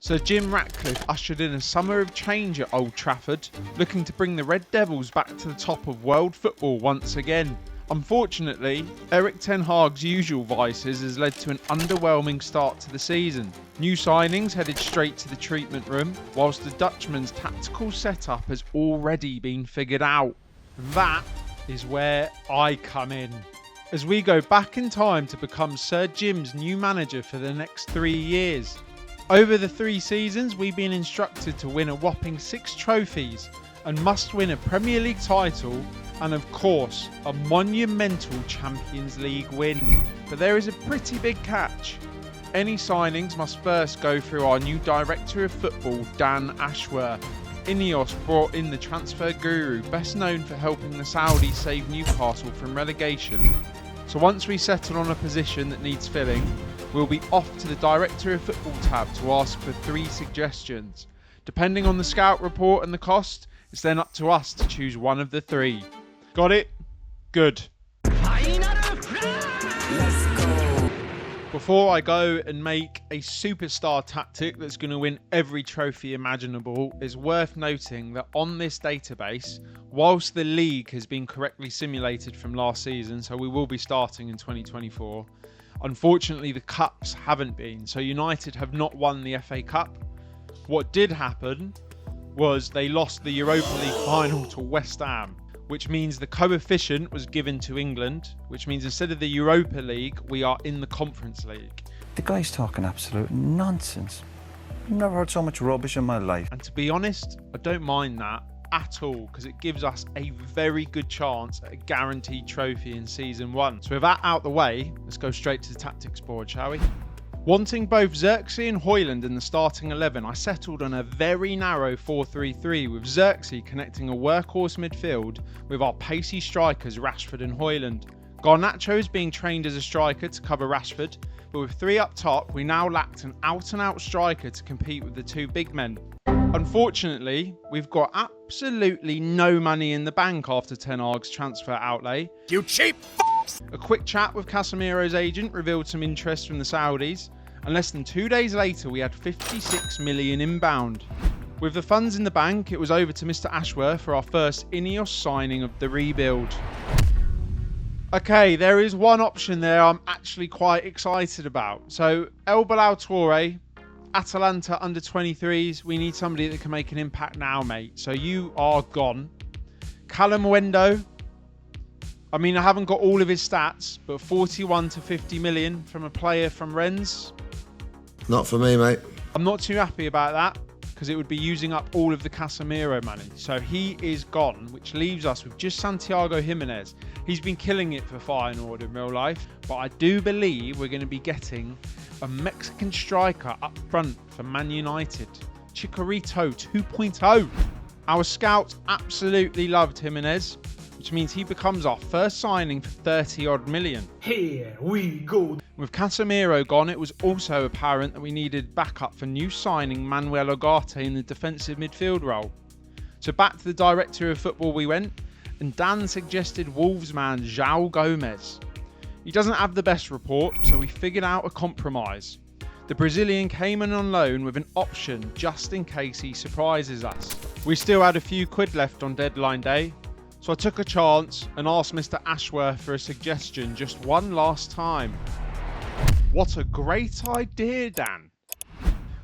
Sir Jim Ratcliffe ushered in a summer of change at Old Trafford, looking to bring the Red Devils back to the top of world football once again. Unfortunately, Erik Ten Hag's usual vices has led to an underwhelming start to the season. New signings headed straight to the treatment room, whilst the Dutchman's tactical setup has already been figured out. That is where I come in, as we go back in time to become Sir Jim's new manager for the next 3 years. Over the 3 seasons, we've been instructed to win a whopping 6 trophies and must win a Premier League title and, of course, a monumental Champions League win. But there is a pretty big catch. Any signings must first go through our new Director of Football, Dan Ashworth. INEOS brought in the transfer guru, best known for helping the Saudis save Newcastle from relegation. So once we settle on a position that needs filling, we'll be off to the Director of Football tab to ask for 3 suggestions. Depending on the scout report and the cost, it's then up to us to choose one of the 3. Got it? Good. Before I go and make a superstar tactic that's going to win every trophy imaginable, it's worth noting that on this database, whilst the league has been correctly simulated from last season, so we will be starting in 2024, unfortunately the cups haven't been. So United have not won the FA Cup. What did happen was they lost the Europa League final to West Ham, which means the coefficient was given to England, which means instead of the Europa League, we are in the Conference League. The guy's talking absolute nonsense. I've never heard so much rubbish in my life. And to be honest, I don't mind that at all, because it gives us a very good chance at a guaranteed trophy in Season 1. So with that out the way, let's go straight to the tactics board, shall we? Wanting both Xerxes and Højlund in the starting 11, I settled on a very narrow 4-3-3 with Xerxes connecting a workhorse midfield with our pacey strikers Rashford and Højlund. Garnacho is being trained as a striker to cover Rashford, but with 3 up top, we now lacked an out-and-out striker to compete with the 2 big men. Unfortunately, we've got absolutely no money in the bank after Ten Hag's transfer outlay. You cheap A quick chat with Casemiro's agent revealed some interest from the Saudis, and less than 2 days later we had 56 million inbound. With the funds in the bank, it was over to Mr. Ashworth for our first INEOS signing of the rebuild. Okay, there is one option there I'm actually quite excited about. So, El Bilal Toure, Atalanta under 23s, we need somebody that can make an impact now, mate. So you are gone. Callum Wendo, I mean, I haven't got all of his stats, but 41 to 50 million from a player from Rennes. Not for me, mate. I'm not too happy about that, because it would be using up all of the Casemiro money. So he is gone, which leaves us with just Santiago Jimenez. He's been killing it for Feyenoord in real life, but I do believe we're going to be getting a Mexican striker up front for Man United. Chicharito 2.0. Our scouts absolutely loved Jimenez, which means he becomes our first signing for 30 odd million. Here we go. With Casemiro gone, it was also apparent that we needed backup for new signing Manuel Ugarte in the defensive midfield role. So back to the Director of Football we went, and Dan suggested Wolves man João Gomes. He doesn't have the best report, so we figured out a compromise. The Brazilian came in on loan with an option just in case he surprises us. We still had a few quid left on deadline day, so I took a chance and asked Mr. Ashworth for a suggestion just one last time. What a great idea, Dan.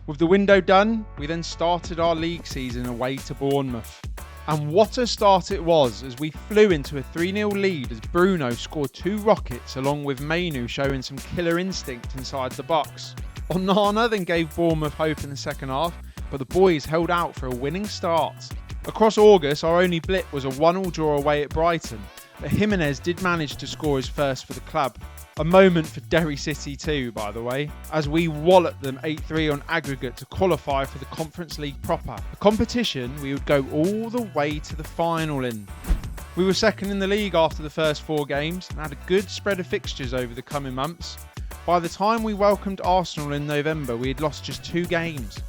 With the window done, we then started our league season away to Bournemouth. And what a start it was, as we flew into a 3-0 lead as Bruno scored 2 rockets along with Mainu showing some killer instinct inside the box. Onana then gave Bournemouth hope in the second half, but the boys held out for a winning start. Across August, our only blip was a 1-1 draw away at Brighton, but Jimenez did manage to score his first for the club. A moment for Derry City too, by the way, as we walloped them 8-3 on aggregate to qualify for the Conference League proper. A competition we would go all the way to the final in. We were second in the league after the first 4 games and had a good spread of fixtures over the coming months. By the time we welcomed Arsenal in November, we had lost just 2 games.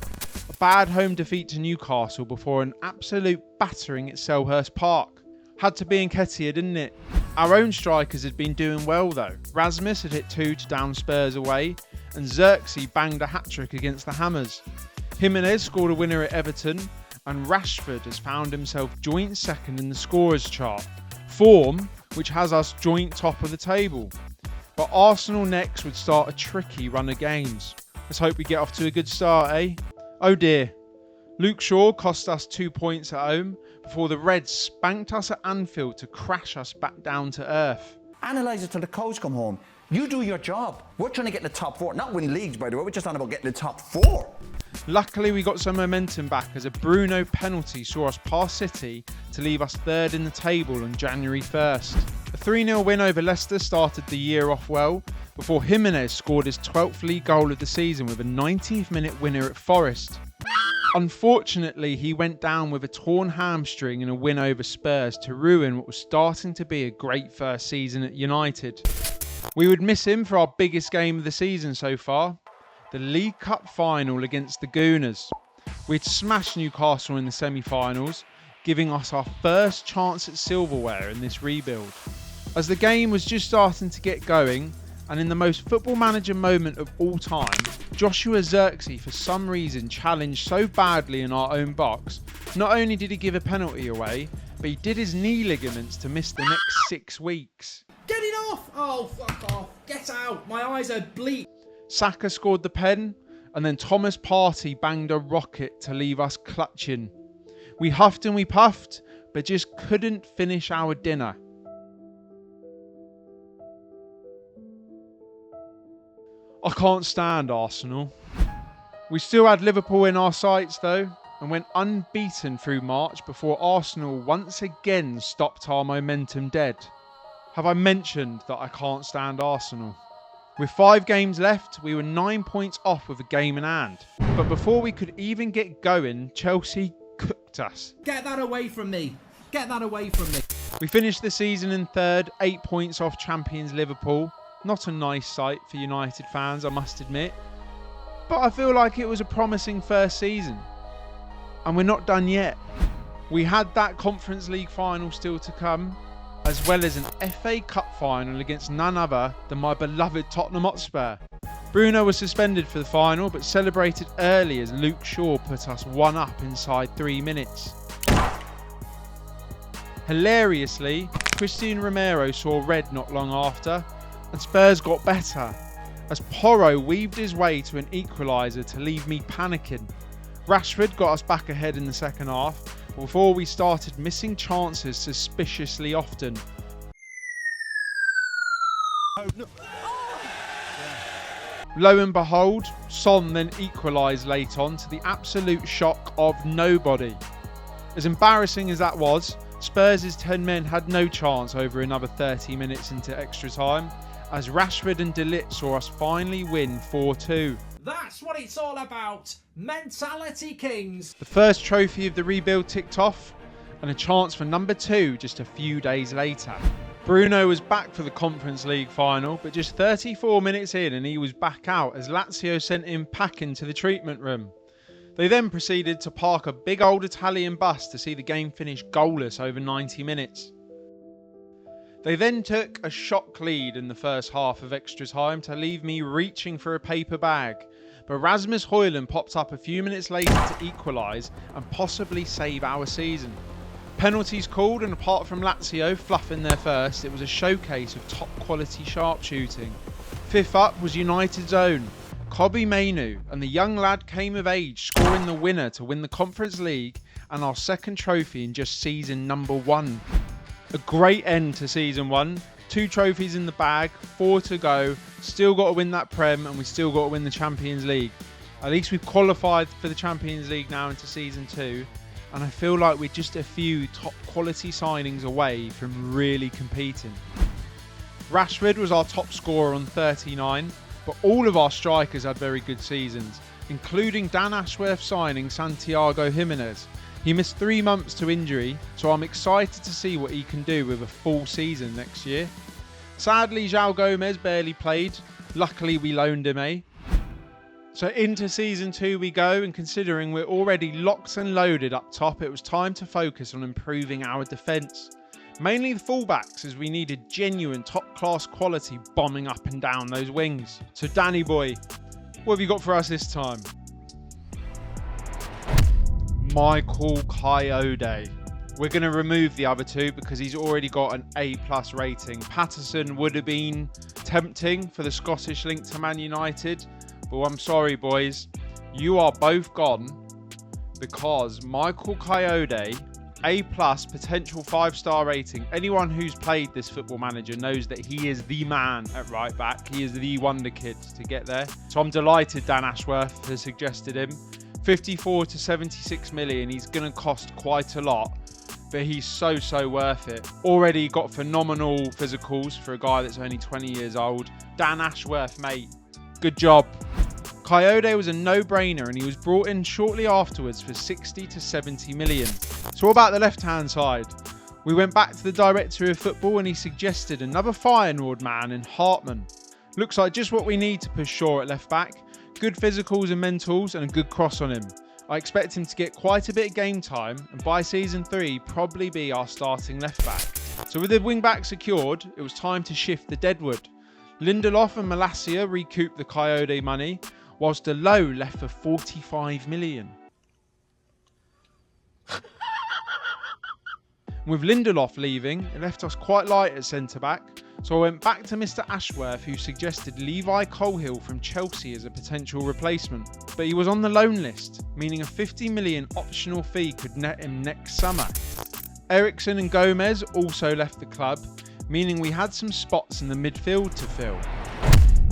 A bad home defeat to Newcastle before an absolute battering at Selhurst Park. Had to be Nketiah, didn't it? Our own strikers had been doing well though. Rasmus had hit 2 to down Spurs away, and Xerxes banged a hat-trick against the Hammers. Jimenez scored a winner at Everton, and Rashford has found himself joint second in the scorers chart, form which has us joint top of the table. But Arsenal next would start a tricky run of games. Let's hope we get off to a good start, eh? Oh dear. Luke Shaw cost us 2 points at home before the Reds spanked us at Anfield to crash us back down to earth. Analyse it till the coach come home. You do your job. We're trying to get in the top 4. Not win leagues, by the way. We're just on about getting the top 4. Luckily, we got some momentum back as a Bruno penalty saw us pass City to leave us third in the table on January 1st. A 3-0 win over Leicester started the year off well, before Jimenez scored his 12th league goal of the season with a 90th minute winner at Forest. Unfortunately, he went down with a torn hamstring in a win over Spurs to ruin what was starting to be a great first season at United. We would miss him for our biggest game of the season so far, the League Cup final against the Gooners. We'd smashed Newcastle in the semi-finals, giving us our first chance at silverware in this rebuild. As the game was just starting to get going, and in the most football manager moment of all time, Joshua Zirkzee for some reason challenged so badly in our own box. Not only did he give a penalty away, but he did his knee ligaments to miss the next 6 weeks. Get it off! Oh, fuck off. Get out. My eyes are bleak. Saka scored the pen, and then Thomas Partey banged a rocket to leave us clutching. We huffed and we puffed, but just couldn't finish our dinner. I can't stand Arsenal. We still had Liverpool in our sights though, and went unbeaten through March before Arsenal once again stopped our momentum dead. Have I mentioned that I can't stand Arsenal? With 5 games left, we were 9 points off with a game in hand. But before we could even get going, Chelsea cooked us. Get that away from me. Get that away from me. We finished the season in third, 8 points off champions Liverpool. Not a nice sight for United fans, I must admit. But I feel like it was a promising first season. And we're not done yet. We had that Conference League final still to come, as well as an FA Cup final against none other than my beloved Tottenham Hotspur. Bruno was suspended for the final, but celebrated early as Luke Shaw put us 1 up inside 3 minutes. Hilariously, Christian Romero saw red not long after, and Spurs got better, as Porro weaved his way to an equaliser to leave me panicking. Rashford got us back ahead in the second half, before we started missing chances suspiciously often. Lo and behold, Son then equalised late on to the absolute shock of nobody. As embarrassing as that was, Spurs' 10 men had no chance over another 30 minutes into extra time, as Rashford and De Ligt saw us finally win 4-2. That's what it's all about. Mentality kings. The first trophy of the rebuild ticked off, and a chance for number 2 just a few days later. Bruno was back for the Conference League final, but just 34 minutes in and he was back out as Lazio sent him packing to the treatment room. They then proceeded to park a big old Italian bus to see the game finish goalless over 90 minutes. They then took a shock lead in the first half of extra time to leave me reaching for a paper bag, but Rasmus Højlund popped up a few minutes later to equalise and possibly save our season. Penalties called, and apart from Lazio fluffing their first, it was a showcase of top quality sharpshooting. Fifth up was United's own Kobbie Mainoo, and the young lad came of age, scoring the winner to win the Conference League and our second trophy in just season number 1. A great end to season 1. 2 trophies in the bag, 4 to go. Still got to win that Prem, and we still got to win the Champions League. At least we've qualified for the Champions League now into season 2. And I feel like we're just a few top quality signings away from really competing. Rashford was our top scorer on 39, but all of our strikers had very good seasons, including Dan Ashworth signing Santiago Jimenez. He missed 3 months to injury, so I'm excited to see what he can do with a full season next year. Sadly, João Gomez barely played. Luckily, we loaned him, eh? So into season 2 we go, and considering we're already locked and loaded up top, it was time to focus on improving our defence. Mainly the fullbacks, as we needed genuine top class quality bombing up and down those wings. So Danny boy, what have you got for us this time? Michael Coyote. We're going to remove the other two because he's already got an A+ rating. Patterson would have been tempting for the Scottish link to Man United, but I'm sorry, boys. You are both gone because Michael Coyote, A+, potential 5-star rating. Anyone who's played this Football Manager knows that he is the man at right back. He is the wonder kid to get there. So I'm delighted Dan Ashworth has suggested him. 54 to 76 million. He's going to cost quite a lot, but he's so worth it. Already got phenomenal physicals for a guy that's only 20 years old. Dan Ashworth, mate, good job. Coyote was a no-brainer and he was brought in shortly afterwards for 60 to 70 million. So what about the left-hand side? We went back to the director of football and he suggested another Feyenoord man in Hartman. Looks like just what we need to push Shaw at left-back. Good physicals and mentals and a good cross on him. I expect him to get quite a bit of game time and by season 3 probably be our starting left-back. So with the wing-back secured, it was time to shift the deadwood. Lindelof and Malacia recouped the Coyote money, whilst Delow left for 45 million. With Lindelof leaving, it left us quite light at centre-back, so I went back to Mr. Ashworth who suggested Levi Colhill from Chelsea as a potential replacement. But he was on the loan list, meaning a 50 million optional fee could net him next summer. Eriksson and Gomez also left the club, meaning we had some spots in the midfield to fill.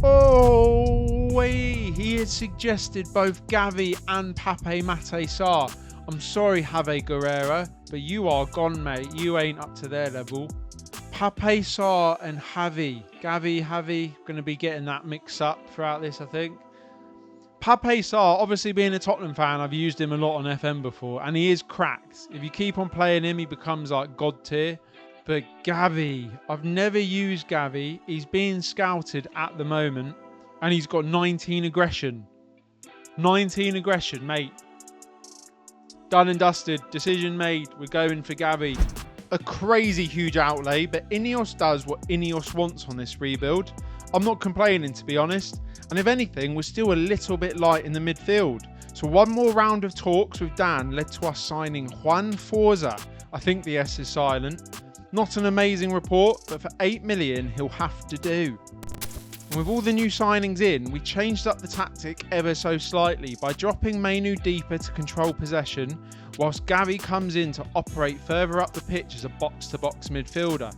Oh, wait, he had suggested both Gavi and Pape Mate Sarr. I'm sorry, Javi Guerrera, but you are gone, mate. You ain't up to their level. Pape Sarr and Gavi, going to be getting that mix up throughout this, I think. Pape Sarr, obviously being a Tottenham fan, I've used him a lot on FM before, and he is cracked. If you keep on playing him, he becomes like God tier. But Gavi, I've never used Gavi. He's being scouted at the moment, and he's got 19 aggression. 19 aggression, mate. Done and dusted. Decision made. We're going for Gavi. A crazy huge outlay, but INEOS does what INEOS wants on this rebuild. I'm not complaining, to be honest. And if anything, we're still a little bit light in the midfield. So one more round of talks with Dan led to us signing Juan Forza. I think the S is silent. Not an amazing report, but for 8 million, he'll have to do. And with all the new signings in, we changed up the tactic ever so slightly by dropping Mainu deeper to control possession, whilst Gavi comes in to operate further up the pitch as a box-to-box midfielder.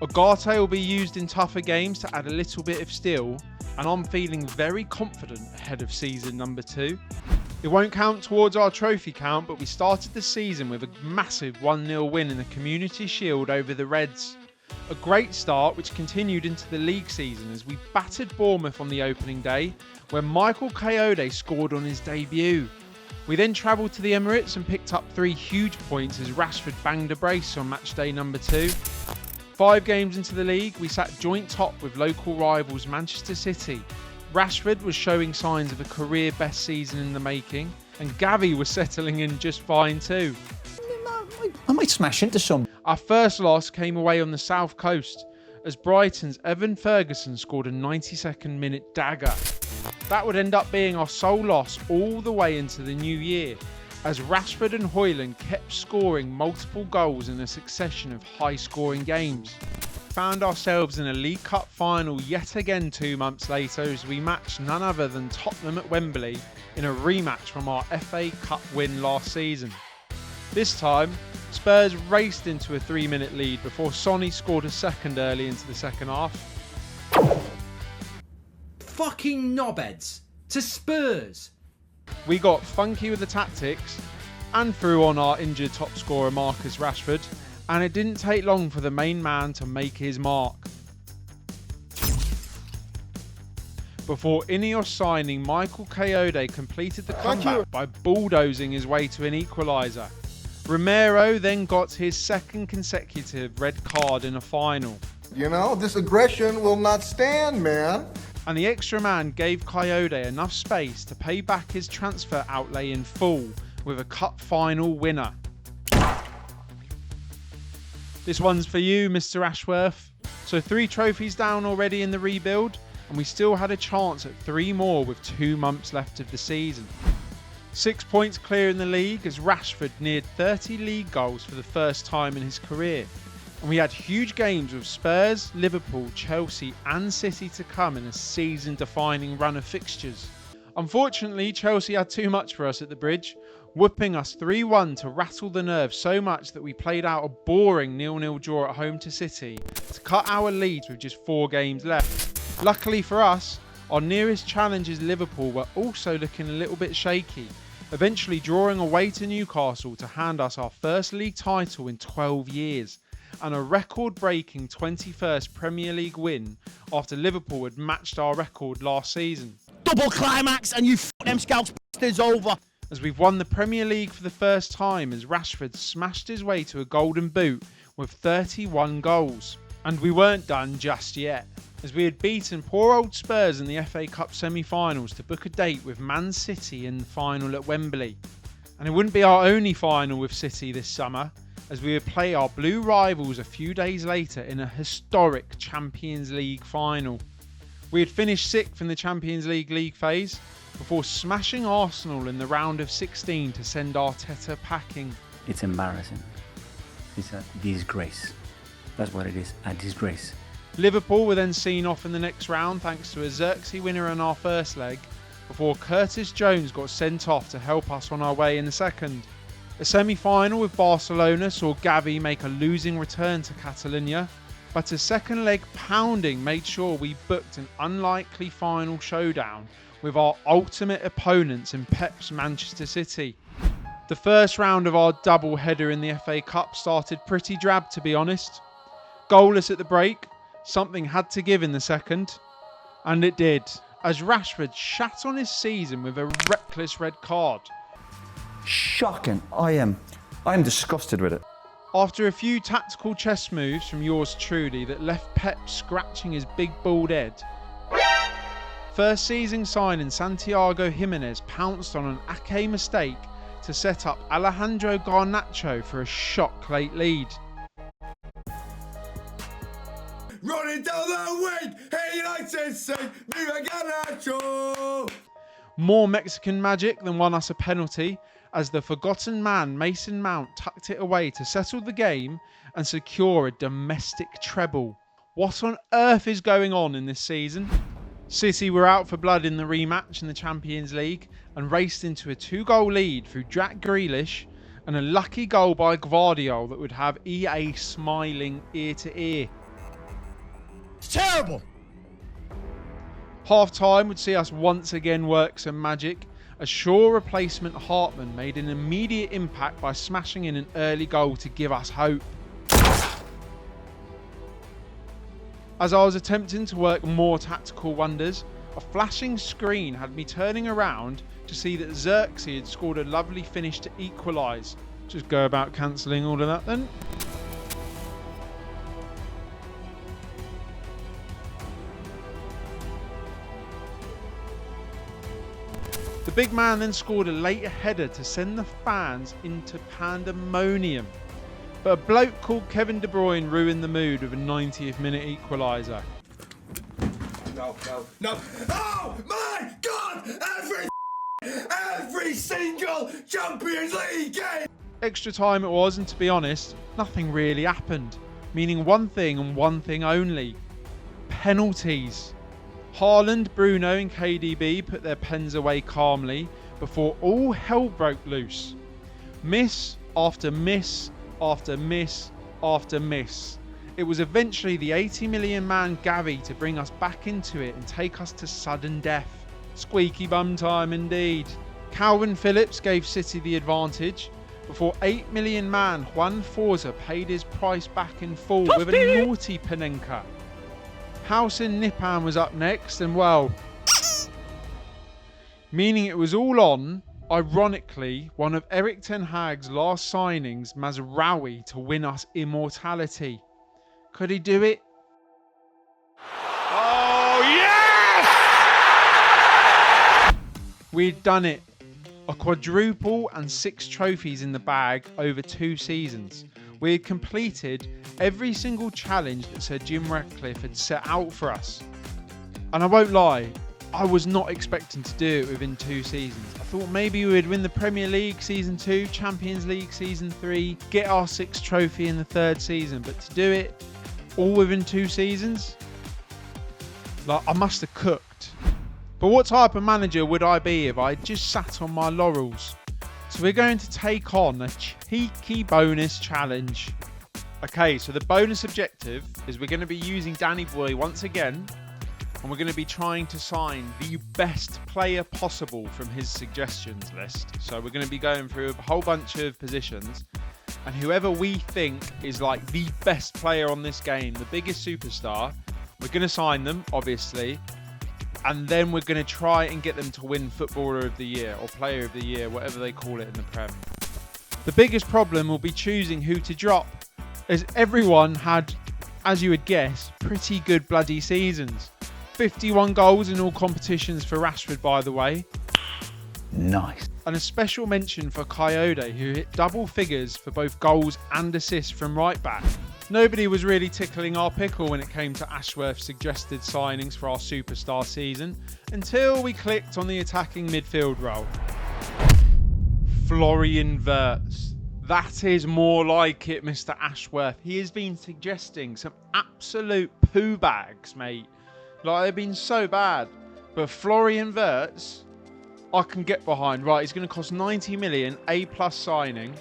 Ugarte will be used in tougher games to add a little bit of steel, and I'm feeling very confident ahead of season number 2. It won't count towards our trophy count, but we started the season with a massive 1-0 win in the Community Shield over the Reds. A great start which continued into the league season as we battered Bournemouth on the opening day, where Michael Coyote scored on his debut. We then travelled to the Emirates and picked up 3 huge points as Rashford banged a brace on match day number 2. 5 games into the league, we sat joint top with local rivals Manchester City. Rashford was showing signs of a career best season in the making, and Gavi was settling in just fine too. I might smash into some. Our first loss came away on the south coast as Brighton's Evan Ferguson scored a 92nd minute dagger. That would end up being our sole loss all the way into the new year, as Rashford and Højlund kept scoring multiple goals in a succession of high-scoring games. Found ourselves in a League Cup final yet again 2 months later as we matched none other than Tottenham at Wembley in a rematch from our FA Cup win last season. This time, Spurs raced into a 3-minute lead before Sonny scored a second early into the second half. Fucking knobheads. To Spurs. We got funky with the tactics and threw on our injured top scorer Marcus Rashford, and it didn't take long for the main man to make his mark. Before INEOS signing Michael Coyote completed the comeback by bulldozing his way to an equaliser. Romero then got his second consecutive red card in a final. You know, this aggression will not stand, man. And the extra man gave Coyote enough space to pay back his transfer outlay in full with a cup final winner. This one's for you, Mr. Ashworth. So 3 trophies down already in the rebuild, and we still had a chance at 3 more with 2 months left of the season. 6 points clear in the league as Rashford neared 30 league goals for the first time in his career. And we had huge games with Spurs, Liverpool, Chelsea and City to come in a season-defining run of fixtures. Unfortunately, Chelsea had too much for us at the Bridge, whooping us 3-1 to rattle the nerves so much that we played out a boring 0-0 draw at home to City to cut our leads with just 4 games left. Luckily for us, our nearest challengers Liverpool were also looking a little bit shaky, eventually drawing away to Newcastle to hand us our first league title in 12 years and a record-breaking 21st Premier League win after Liverpool had matched our record last season. Double climax and you them scouts bastards over. As we've won the Premier League for the first time as Rashford smashed his way to a golden boot with 31 goals. And we weren't done just yet, as we had beaten poor old Spurs in the FA Cup semi-finals to book a date with Man City in the final at Wembley. And it wouldn't be our only final with City this summer, as we would play our blue rivals a few days later in a historic Champions League final. We had finished 6th in the Champions League phase before smashing Arsenal in the round of 16 to send Arteta packing. It's embarrassing. It's a disgrace. That's what it is, a disgrace. Liverpool were then seen off in the next round thanks to a Xerxes winner in our first leg, before Curtis Jones got sent off to help us on our way in the second. A semi-final with Barcelona saw Gavi make a losing return to Catalonia, but a second leg pounding made sure we booked an unlikely final showdown with our ultimate opponents in Pep's Manchester City. The first round of our double header in the FA Cup started pretty drab, to be honest. Goalless at the break, something had to give in the second, and it did, as Rashford shat on his season with a reckless red card. Shocking. I am disgusted with it. After a few tactical chess moves from yours truly that left Pep scratching his big bald head, first season signing Santiago Jimenez pounced on an Ake mistake to set up Alejandro Garnacho for a shock late lead. Running down the wing, hey United say, Viva Garnacho! More Mexican magic than won us a penalty, as the forgotten man Mason Mount tucked it away to settle the game and secure a domestic treble. What on earth is going on in this season? City were out for blood in the rematch in the Champions League and raced into a 2-goal lead through Jack Grealish and a lucky goal by Gvardiol that would have EA smiling ear to ear. It's terrible. Half-time would see us once again work some magic, as Shaw replacement Hartman made an immediate impact by smashing in an early goal to give us hope. As I was attempting to work more tactical wonders, a flashing screen had me turning around to see that Xerxes had scored a lovely finish to equalise. Just go about cancelling all of that then. The big man then scored a later header to send the fans into pandemonium. But a bloke called Kevin De Bruyne ruined the mood with a 90th minute equaliser. No. Oh my God! Every single Champions League game! Extra time it was, and to be honest, nothing really happened. Meaning one thing and one thing only. Penalties. Haaland, Bruno and KDB put their pens away calmly before all hell broke loose. Miss after miss after miss after miss. It was eventually the 80 million man Gavi to bring us back into it and take us to sudden death. Squeaky bum time indeed. Calvin Phillips gave City the advantage before 8 million man Juan Forza paid his price back in full with a naughty Panenka. House in Nippon was up next, and well, meaning it was all on, ironically, one of Erik Ten Hag's last signings, Mazraoui, to win us immortality. Could he do it? Oh, yes! We'd done it. A quadruple and 6 trophies in the bag over 2 seasons. We had completed every single challenge that Sir Jim Ratcliffe had set out for us. And I won't lie, I was not expecting to do it within 2 seasons. I thought maybe we would win the Premier League season 2, Champions League season 3, get our 6th trophy in the 3rd season, but to do it all within 2 seasons, like, I must have cooked. But what type of manager would I be if I just sat on my laurels? So we're going to take on a cheeky bonus challenge. Okay, so the bonus objective is we're going to be using Danny Boy once again, and we're going to be trying to sign the best player possible from his suggestions list. So we're going to be going through a whole bunch of positions, and whoever we think is like the best player on this game, the biggest superstar, we're going to sign them, obviously, and then we're going to try and get them to win Footballer of the Year or Player of the Year, whatever they call it in the Prem. The biggest problem will be choosing who to drop, as everyone had, as you would guess, pretty good bloody seasons. 51 goals in all competitions for Ashworth, by the way. Nice. And a special mention for Coyote, who hit double figures for both goals and assists from right back. Nobody was really tickling our pickle when it came to Ashworth's suggested signings for our superstar season, until we clicked on the attacking midfield role. Florian Wirtz. That is more like it, Mr. Ashworth. He has been suggesting some absolute poo bags, mate. Like, they've been so bad. But Florian Wirtz, I can get behind. Right, he's going to cost 90 million, A+ signing.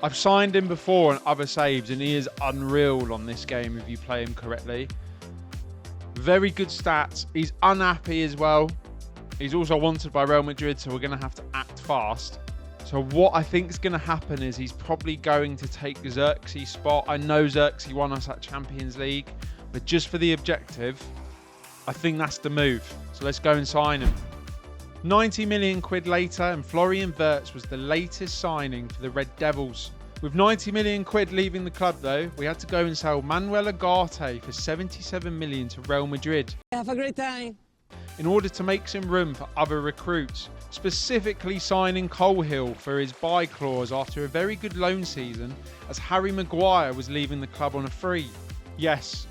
I've signed him before on other saves, and he is unreal on this game if you play him correctly. Very good stats. He's unhappy as well. He's also wanted by Real Madrid, so we're going to have to act fast. So what I think is going to happen is he's probably going to take Xerxes' spot. I know Xerxes won us that Champions League, but just for the objective, I think that's the move. So let's go and sign him. 90 million quid later, and Florian Wirtz was the latest signing for the Red Devils. With 90 million quid leaving the club though, we had to go and sell Manuel Ugarte for 77 million to Real Madrid. Have a great time. In order to make some room for other recruits, specifically signing Colehill for his buy clause after a very good loan season, as Harry Maguire was leaving the club on a free. Yes,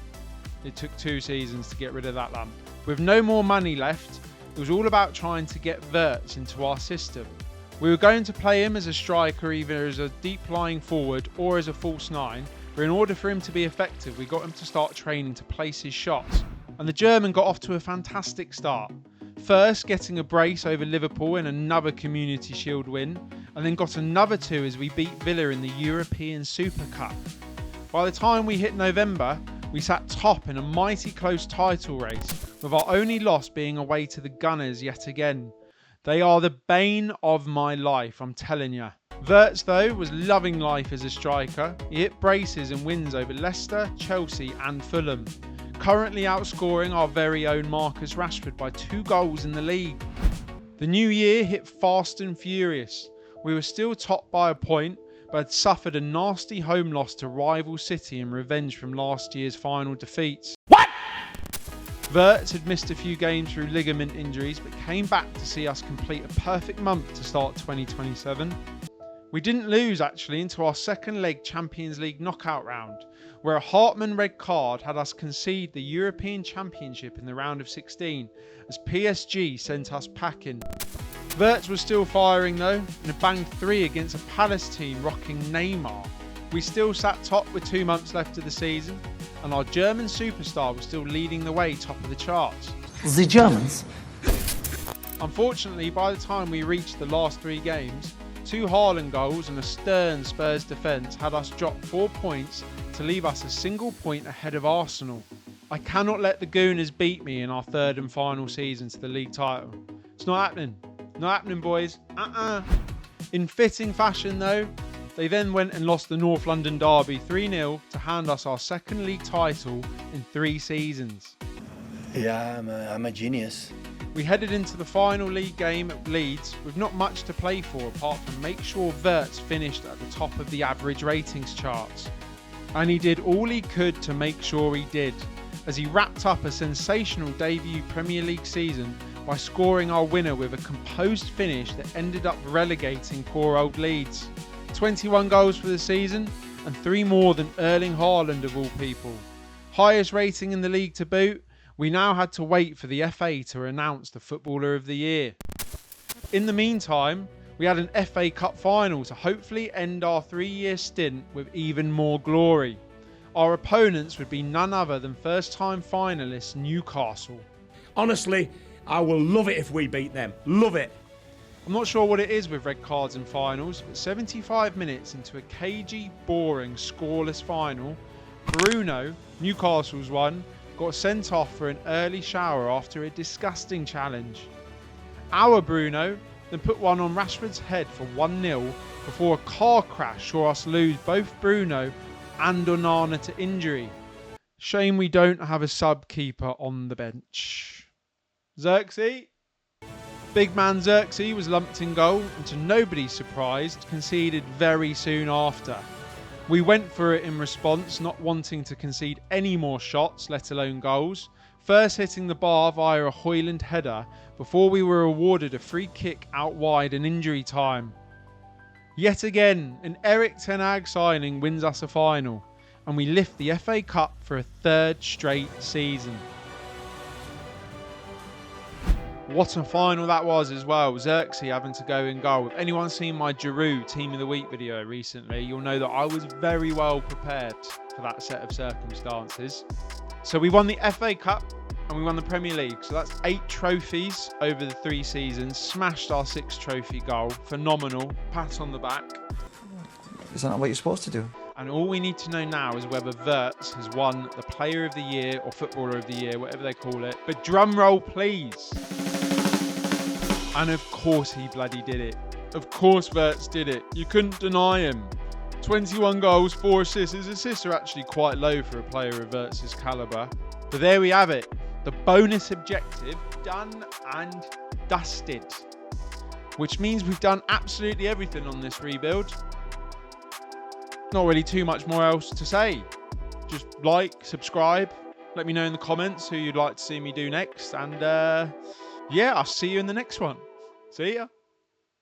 it took 2 seasons to get rid of that lamp. With no more money left, it was all about trying to get Wirtz into our system. We were going to play him as a striker, either as a deep-lying forward or as a false 9, but in order for him to be effective, we got him to start training to place his shots. And the German got off to a fantastic start. First, getting a brace over Liverpool in another Community Shield win, and then got another 2 as we beat Villa in the European Super Cup. By the time we hit November, we sat top in a mighty close title race, with our only loss being away to the Gunners yet again. They are the bane of my life, I'm telling ya. Wirtz, though, was loving life as a striker. He hit braces and wins over Leicester, Chelsea and Fulham, currently outscoring our very own Marcus Rashford by 2 goals in the league. The new year hit fast and furious. We were still top by a point, but had suffered a nasty home loss to rival City in revenge from last year's final defeats. What? Wirtz had missed a few games through ligament injuries, but came back to see us complete a perfect month to start 2027. We didn't lose actually into our second leg Champions League knockout round, where a Hartman red card had us concede the European Championship in the round of 16, as PSG sent us packing. Wirtz was still firing though, and banged 3 against a Palace team rocking Neymar. We still sat top with 2 months left of the season, and our German superstar was still leading the way top of the charts. The Germans. Unfortunately, by the time we reached the last 3 games, 2 Haaland goals and a stern Spurs defence had us drop 4 points to leave us a single point ahead of Arsenal. I cannot let the Gooners beat me in our 3rd and final season to the league title. It's not happening. Not happening, boys. In fitting fashion though, they then went and lost the North London derby 3-0 to hand us our 2nd league title in 3 seasons. Yeah, I'm a genius. We headed into the final league game at Leeds with not much to play for apart from make sure Wirtz finished at the top of the average ratings charts. And he did all he could to make sure he did, as he wrapped up a sensational debut Premier League season by scoring our winner with a composed finish that ended up relegating poor old Leeds. 21 goals for the season, and 3 more than Erling Haaland of all people. Highest rating in the league to boot, We now had to wait for the FA to announce the Footballer of the Year. In the meantime, we had an FA Cup final to hopefully end our 3-year stint with even more glory. Our opponents would be none other than first-time finalists Newcastle. Honestly, I will love it if we beat them. Love it. I'm not sure what it is with red cards in finals, but 75 minutes into a cagey, boring, scoreless final, Bruno, Newcastle's one, got sent off for an early shower after a disgusting challenge. Our Bruno then put one on Rashford's head for 1-0 before a car crash saw us lose both Bruno and Onana to injury. Shame we don't have a sub-keeper on the bench. Xerxes? Big man Xerxes was lumped in goal and, to nobody's surprise, conceded very soon after. We went for it in response, not wanting to concede any more shots, let alone goals, first hitting the bar via a Højlund header before we were awarded a free kick out wide in injury time. Yet again, an Erik Ten Hag signing wins us a final, and we lift the FA Cup for a 3rd straight season. What a final that was as well, Xerxes having to go in goal. If anyone's seen my Giroud Team of the Week video recently, you'll know that I was very well prepared for that set of circumstances. So we won the FA Cup and we won the Premier League. So that's 8 trophies over the 3 seasons. Smashed our 6th trophy goal. Phenomenal. Pat on the back. Is that not what you're supposed to do? And all we need to know now is whether Wirtz has won the Player of the Year or Footballer of the Year, whatever they call it. But drum roll, please. And of course he bloody did it. Of course Wirtz did it. You couldn't deny him. 21 goals, 4 assists. His assists are actually quite low for a player of Wirtz's calibre. But there we have it. The bonus objective done and dusted. Which means we've done absolutely everything on this rebuild. Not really too much more else to say. Just like, subscribe. Let me know in the comments who you'd like to see me do next. And yeah, I'll see you in the next one. See ya.